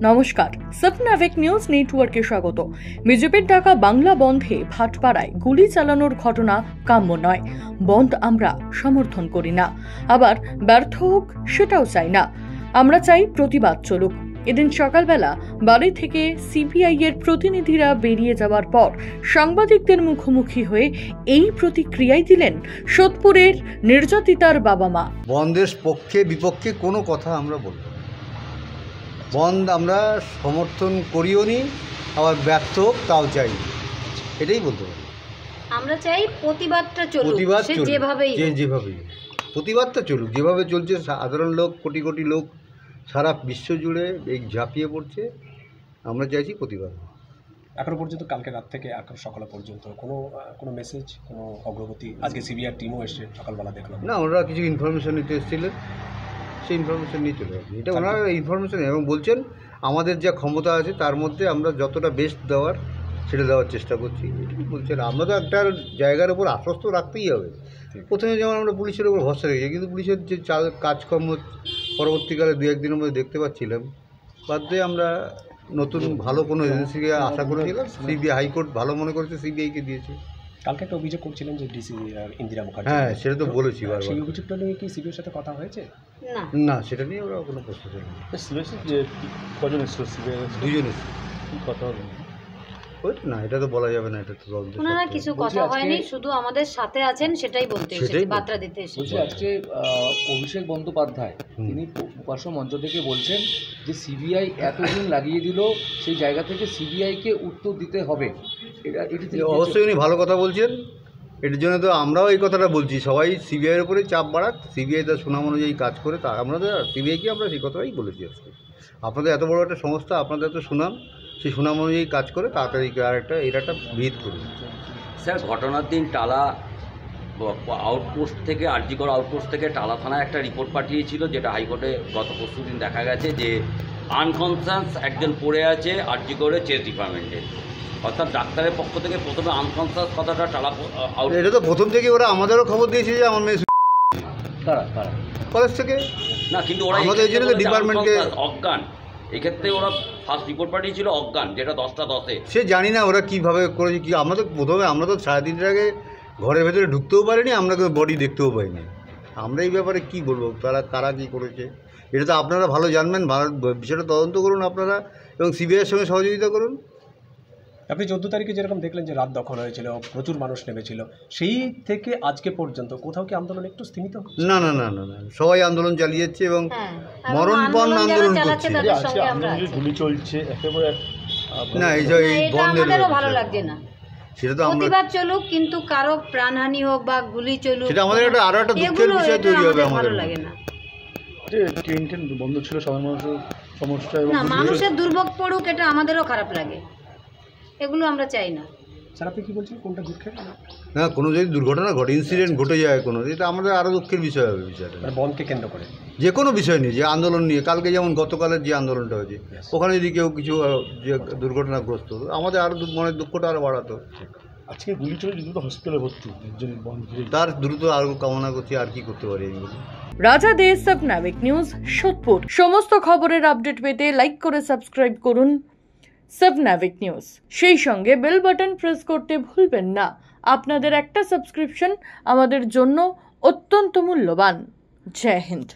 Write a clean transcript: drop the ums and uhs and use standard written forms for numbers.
নমস্কার, সাবনাভিক নিউজ নেটওয়ার্কে স্বাগত। বিজেপির ডাকা বাংলা বন্ধে ভাটপাড়ায় গুলি চালানোর ঘটনা কাম্য নয়। বন্ধ আমরা সমর্থন করি না, আবার ব্যর্থ হোক সেটাও চাই না। আমরা চাই প্রতিবাদ চলুক। এদিন সকালবেলা বাড়ি থেকে সিপিআই এর প্রতিনিধিরা বেরিয়ে যাওয়ার পর সাংবাদিকদের মুখোমুখি হয়ে এই প্রতিক্রিয়াই দিলেন সোদপুরের নির্যাতিতার বাবা মা। বন্ধের পক্ষে বিপক্ষে কোনো কথা আমরা বলবো, বন্ধ আমরা সমর্থন করিও নি, আবার ব্যর্থ হোক তাও চাই, এটাই বলতে পারি। আমরা চাই প্রতিবাদটা চলুক, যেভাবেই প্রতিবাদটা চলুক, যেভাবে চলছে। সাধারণ লোক, কোটি কোটি লোক সারা বিশ্ব জুড়ে এই ঝাঁপিয়ে পড়ছে। আমরা চাইছি প্রতিবাদ। এখনো পর্যন্ত কালকে রাত থেকে এখন সকাল পর্যন্ত কোনো মেসেজ, কোনো অগ্রগতি? আজকে সিবিআই টিমও এসে সকালবেলা দেখলাম না, ওনারা কিছু ইনফরমেশন নিতে এসেছিলেন, সেই ইনফরমেশন নিয়ে চলে যাবে। এটা ওনারা ইনফরমেশন এবং বলছেন আমাদের যা ক্ষমতা আছে তার মধ্যে আমরা যতটা বেস্ট দেওয়ার সেটা দেওয়ার চেষ্টা করছি, এটাই বলছেন। আমরা তো একটা জায়গার উপর আশ্বস্ত রাখতেই হবে। প্রথমে যেমন আমরা পুলিশের উপর ভরসা রেখেছি, কিন্তু পুলিশের যে কাজকর্ম পরবর্তীকালে দু একদিনের মধ্যে দেখতে পাচ্ছিলাম, বাদ দিয়ে আমরা নতুন ভালো কোনো এজেন্সিকে আশা করেছিলাম। সিবিআই, হাইকোর্ট ভালো মনে করেছে, সিবিআইকে দিয়েছে। কালকে একটা অভিযোগ করছিলেন যে ডিসি ইন্দিরা মুখার্জি। হ্যাঁ, সেটা তো বলেছি বারবার। সেই অভিযোগটা নিয়ে কি সিবিআইয়ের সাথে কথা হয়েছে? না, সেটা নিয়ে ওরা কোনো প্রশ্ন ছিল না। কজন এসেছিল? সিবিআই দুজন কথা হবে না, এটা তো বলা যাবে না। এটা তো ওনারা কিছু কথা হয়নি, শুধু আমাদের সাথে আছেন সেটাই বলতে এসেছে, বার্তা দিতে এসেছে। আজকে অভিষেক বন্দ্যোপাধ্যায় তিনি প্রকাশ্য মঞ্চ থেকে বলছেন যে সিবিআই এতদিন লাগিয়ে দিল, সেই জায়গা থেকে সিবিআইকে উত্তর দিতে হবে। অবশ্যই উনি ভালো কথা বলছেন। এটার জন্য তো আমরাও এই কথাটা বলছি, সবাই সিবিআইয়ের উপরে চাপ বাড়াক, সিবিআই তার সুনাম অনুযায়ী কাজ করে। তা আমরা সিবিআইকে আমরা সেই কথাই বলেছি আজকে। আপনাদের এত বড় একটা সংস্থা, আপনাদের এত সুনাম, সেই সুনাম অনুযায়ী কাজ করে তাড়াতাড়ি এটা একটা ভিত করুন। স্যার, ঘটনার দিন টালা আউটপোস্ট থেকে, আরজিকর আউটপোস্ট থেকে টালা থানায় একটা রিপোর্ট পাঠিয়েছিল, যেটা হাইকোর্টে গত পরশু দিন দেখা গেছে যে আনকনসাস একজন পড়ে আছে আরজিকরে চেস্ট ডিপার্টমেন্টে। অর্থাৎ ডাক্তারের পক্ষ থেকে প্রথমে আনকনসাস কথাটা টালা এটা তো প্রথম থেকে ওরা আমাদেরও খবর দিয়েছে যে আমার মেয়ে কলেজ থেকে না, কিন্তু ওরা আমাদের জন্য ডিপার্টমেন্টকে অজ্ঞান। এক্ষেত্রে ওরা ফার্স্ট রিপোর্ট পাঠিয়েছিল অজ্ঞান, যেটা 10:10-এ। সে জানি না ওরা কীভাবে করেছে কি। আমরা তো প্রথমে আমরা তো 3.5 আগে ঘরের ভেতরে ঢুকতেও পারিনি, আমরা বডি দেখতেও পাইনি। আমরা এই ব্যাপারে কি বলবো, কারা কী করেছে এটা তো আপনারা ভালো জানবেন। বিষয়টা তদন্ত করুন আপনারা, এবং সিবিআইয়ের সঙ্গে সহযোগিতা করুন। আপনি 14 তারিখে যেরকম দেখলেন যে রাত দখল হয়েছিল, প্রচুর মানুষ নেমেছিল, সেই থেকে আজকে পর্যন্ত কোথাও কি আন্দোলন একটু স্থিমিত? না না না না না, সবাই আন্দোলন চালিয়েছে এবং মরণপণ আন্দোলন করছে। গুলি চলছে একেবারে না, এই বন্ধের ভালো লাগছে না। সেটা তো আমরা প্রতিবাদ চলুক, কিন্তু কারো প্রাণহানি হোক বা গুলি চলুক, সেটা আমাদের আরো একটা দুঃখের বিষয় তৈরি হবে। আমাদের লাগে না। ট্রেন বন্ধ ছিল, সবাই মানুষের সমস্যা এবং মানুষের দুর্ভোগ পড়ুক, এটা আমাদেরও খারাপ লাগে। এগুলো আমরা চাই না। স্যার, আপনি কি বলছেন, কোনটা দুঃখের? না, কোনো যদি দুর্ঘটনা ঘটে, ইনসিডেন্ট ঘটে যায় কোনো, এটা আমাদের আরও দুঃখের বিষয় হবে। বিষয়টা বনকে কেন্দ্র করে যে কোনো বিষয় নিয়ে, যে আন্দোলন নিয়ে, কালকে যেমন গতকালের যে আন্দোলনটা হয়েছে, ওখানে যদি কেউ কিছু যে দুর্ঘটনাগ্রস্ত হতো, আমাদের আরও মনের দুঃখটা আরও বাড়াতো। আজকে গুলি চলে দ্রুত হসপিটালে ভর্তি, তার দ্রুত আরও কামনা করছি। আর কি করতে পারি আমি? রাজা দে, সাবনাভিক নিউজ, সোদপুর। সমস্ত খবরের আপডেট পেতে লাইক করে সাবস্ক্রাইব করুন সাবনাভিক নিউজ। সেই সঙ্গে বেল বাটন প্রেস করতে ভুলবেন না। আপনাদের একটা সাবস্ক্রিপশন আমাদের জন্য অত্যন্ত মূল্যবান। জয় হিন্দ।